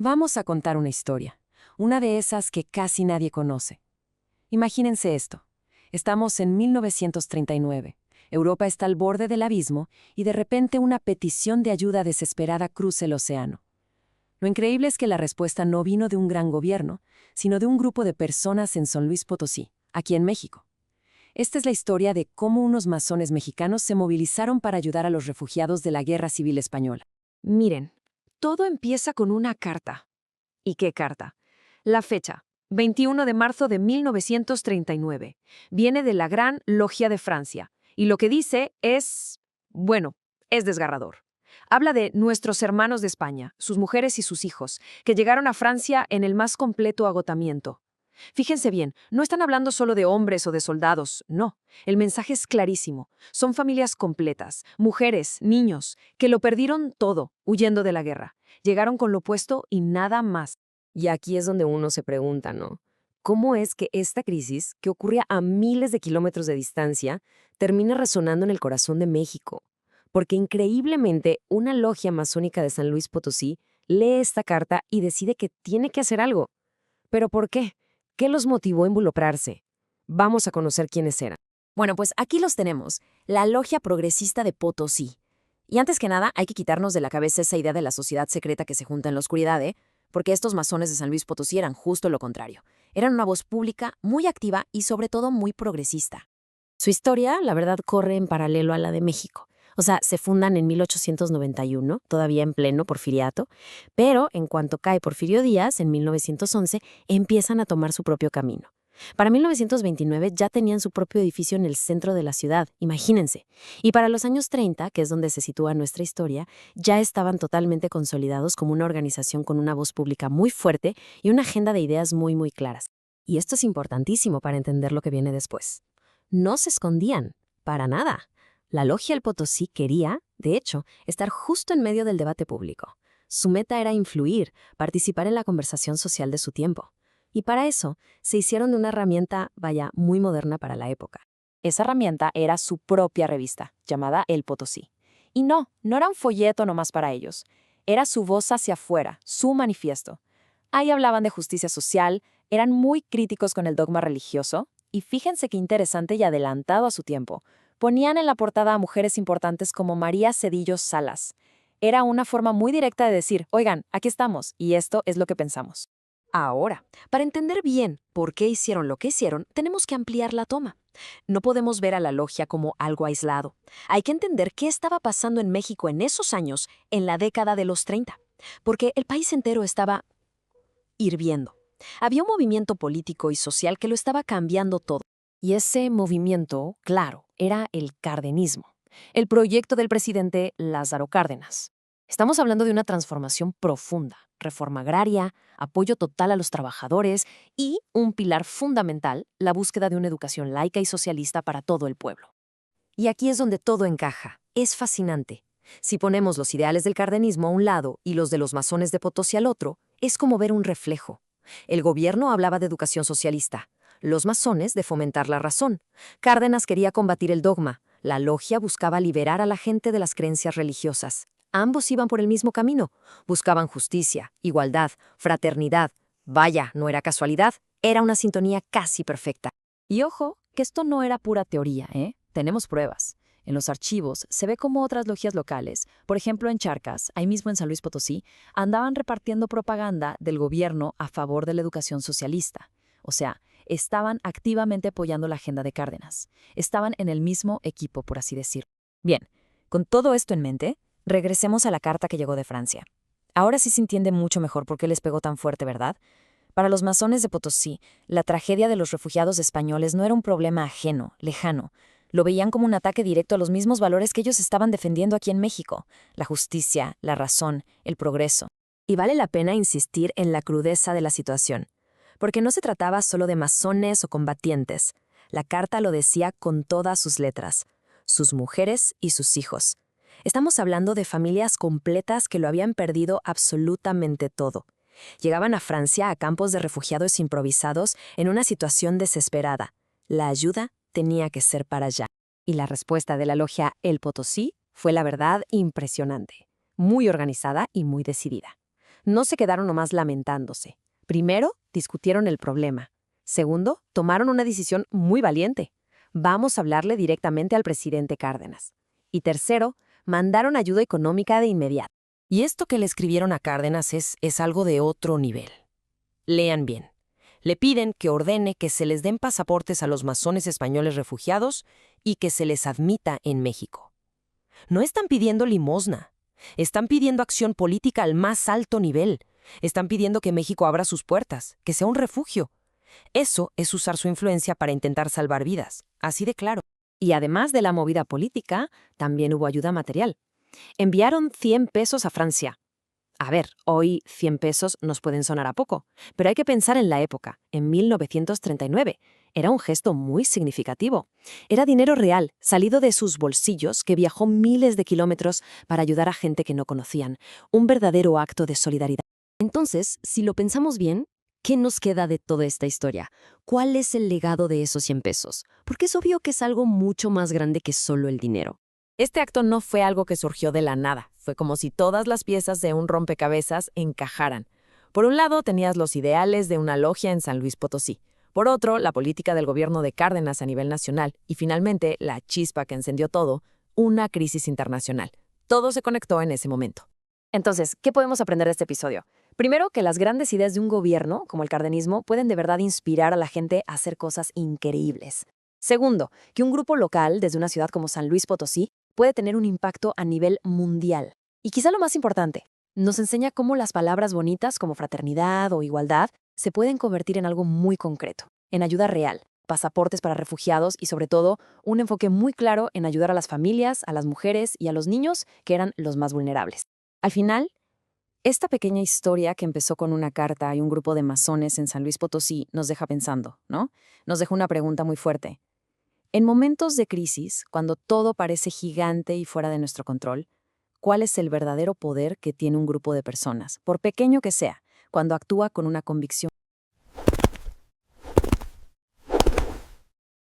Vamos a contar una historia, una de esas que casi nadie conoce. Imagínense esto. Estamos en 1939. Europa está al borde del abismo y de repente una petición de ayuda desesperada cruza el océano. Lo increíble es que la respuesta no vino de un gran gobierno, sino de un grupo de personas en San Luis Potosí, aquí en México. Esta es la historia de cómo unos masones mexicanos se movilizaron para ayudar a los refugiados de la Guerra Civil Española. Miren, todo empieza con una carta. ¿Y qué carta? La fecha, 21 de marzo de 1939. Viene de la Gran Logia de Francia. Y lo que dice es, bueno, es desgarrador. Habla de nuestros hermanos de España, sus mujeres y sus hijos, que llegaron a Francia en el más completo agotamiento. Fíjense bien, no están hablando solo de hombres o de soldados, no. El mensaje es clarísimo. Son familias completas, mujeres, niños, que lo perdieron todo huyendo de la guerra. Llegaron con lo puesto y nada más. Y aquí es donde uno se pregunta, ¿no? ¿Cómo es que esta crisis, que ocurría a miles de kilómetros de distancia, termina resonando en el corazón de México? Porque increíblemente, una logia masónica de San Luis Potosí lee esta carta y decide que tiene que hacer algo. ¿Pero por qué? ¿Qué los motivó a involucrarse? Vamos a conocer quiénes eran. Bueno, pues aquí los tenemos, la Logia Progresista de Potosí. Y antes que nada, hay que quitarnos de la cabeza esa idea de la sociedad secreta que se junta en la oscuridad, porque estos masones de San Luis Potosí eran justo lo contrario. Eran una voz pública muy activa y sobre todo muy progresista. Su historia, la verdad, corre en paralelo a la de México. O sea, se fundan en 1891, todavía en pleno porfiriato, pero en cuanto cae Porfirio Díaz, en 1911, empiezan a tomar su propio camino. Para 1929 ya tenían su propio edificio en el centro de la ciudad, imagínense. Y para los años 30, que es donde se sitúa nuestra historia, ya estaban totalmente consolidados como una organización con una voz pública muy fuerte y una agenda de ideas muy, muy claras. Y esto es importantísimo para entender lo que viene después. No se escondían, para nada. La Logia El Potosí quería, de hecho, estar justo en medio del debate público. Su meta era influir, participar en la conversación social de su tiempo. Y para eso, se hicieron de una herramienta, vaya, muy moderna para la época. Esa herramienta era su propia revista, llamada El Potosí. Y no era un folleto nomás para ellos. Era su voz hacia afuera, su manifiesto. Ahí hablaban de justicia social, eran muy críticos con el dogma religioso, y fíjense qué interesante y adelantado a su tiempo. Ponían en la portada a mujeres importantes como María Cedillo Salas. Era una forma muy directa de decir, oigan, aquí estamos, y esto es lo que pensamos. Ahora, para entender bien por qué hicieron lo que hicieron, tenemos que ampliar la toma. No podemos ver a la logia como algo aislado. Hay que entender qué estaba pasando en México en esos años, en la década de los 30, porque el país entero estaba hirviendo. Había un movimiento político y social que lo estaba cambiando todo. Y ese movimiento, claro, era el cardenismo, el proyecto del presidente Lázaro Cárdenas. Estamos hablando de una transformación profunda, reforma agraria, apoyo total a los trabajadores y, un pilar fundamental, la búsqueda de una educación laica y socialista para todo el pueblo. Y aquí es donde todo encaja. Es fascinante. Si ponemos los ideales del cardenismo a un lado y los de los masones de Potosí al otro, es como ver un reflejo. El gobierno hablaba de educación socialista, los masones de fomentar la razón. Cárdenas quería combatir el dogma, la logia buscaba liberar a la gente de las creencias religiosas. Ambos iban por el mismo camino, buscaban justicia, igualdad, fraternidad. Vaya, no era casualidad, era una sintonía casi perfecta. Y ojo, que esto no era pura teoría, Tenemos pruebas. En los archivos se ve cómo otras logias locales, por ejemplo en Charcas, ahí mismo en San Luis Potosí, andaban repartiendo propaganda del gobierno a favor de la educación socialista. O sea, estaban activamente apoyando la agenda de Cárdenas. Estaban en el mismo equipo, por así decirlo. Bien, con todo esto en mente, regresemos a la carta que llegó de Francia. Ahora sí se entiende mucho mejor por qué les pegó tan fuerte, ¿verdad? Para los masones de Potosí, la tragedia de los refugiados españoles no era un problema ajeno, lejano. Lo veían como un ataque directo a los mismos valores que ellos estaban defendiendo aquí en México: la justicia, la razón, el progreso. Y vale la pena insistir en la crudeza de la situación, porque no se trataba solo de masones o combatientes. La carta lo decía con todas sus letras, sus mujeres y sus hijos. Estamos hablando de familias completas que lo habían perdido absolutamente todo. Llegaban a Francia a campos de refugiados improvisados en una situación desesperada. La ayuda tenía que ser para allá. Y la respuesta de la logia El Potosí fue, la verdad, impresionante, muy organizada y muy decidida. No se quedaron nomás lamentándose. Primero, discutieron el problema. Segundo, tomaron una decisión muy valiente. Vamos a hablarle directamente al presidente Cárdenas. Y tercero, mandaron ayuda económica de inmediato. Y esto que le escribieron a Cárdenas es algo de otro nivel. Lean bien. Le piden que ordene que se les den pasaportes a los masones españoles refugiados y que se les admita en México. No están pidiendo limosna. Están pidiendo acción política al más alto nivel. Están pidiendo que México abra sus puertas, que sea un refugio. Eso es usar su influencia para intentar salvar vidas. Así de claro. Y además de la movida política, también hubo ayuda material. Enviaron 100 pesos a Francia. A ver, hoy 100 pesos nos pueden sonar a poco, pero hay que pensar en la época, en 1939. Era un gesto muy significativo. Era dinero real, salido de sus bolsillos, que viajó miles de kilómetros para ayudar a gente que no conocían. Un verdadero acto de solidaridad. Entonces, si lo pensamos bien, ¿qué nos queda de toda esta historia? ¿Cuál es el legado de esos 100 pesos? Porque es obvio que es algo mucho más grande que solo el dinero. Este acto no fue algo que surgió de la nada. Fue como si todas las piezas de un rompecabezas encajaran. Por un lado, tenías los ideales de una logia en San Luis Potosí. Por otro, la política del gobierno de Cárdenas a nivel nacional. Y finalmente, la chispa que encendió todo, una crisis internacional. Todo se conectó en ese momento. Entonces, ¿qué podemos aprender de este episodio? Primero, que las grandes ideas de un gobierno, como el cardenismo, pueden de verdad inspirar a la gente a hacer cosas increíbles. Segundo, que un grupo local, desde una ciudad como San Luis Potosí, puede tener un impacto a nivel mundial. Y quizá lo más importante, nos enseña cómo las palabras bonitas como fraternidad o igualdad se pueden convertir en algo muy concreto, en ayuda real, pasaportes para refugiados y sobre todo un enfoque muy claro en ayudar a las familias, a las mujeres y a los niños que eran los más vulnerables. Al final, esta pequeña historia que empezó con una carta y un grupo de masones en San Luis Potosí nos deja pensando, ¿no? Nos deja una pregunta muy fuerte. En momentos de crisis, cuando todo parece gigante y fuera de nuestro control, ¿cuál es el verdadero poder que tiene un grupo de personas, por pequeño que sea, cuando actúa con una convicción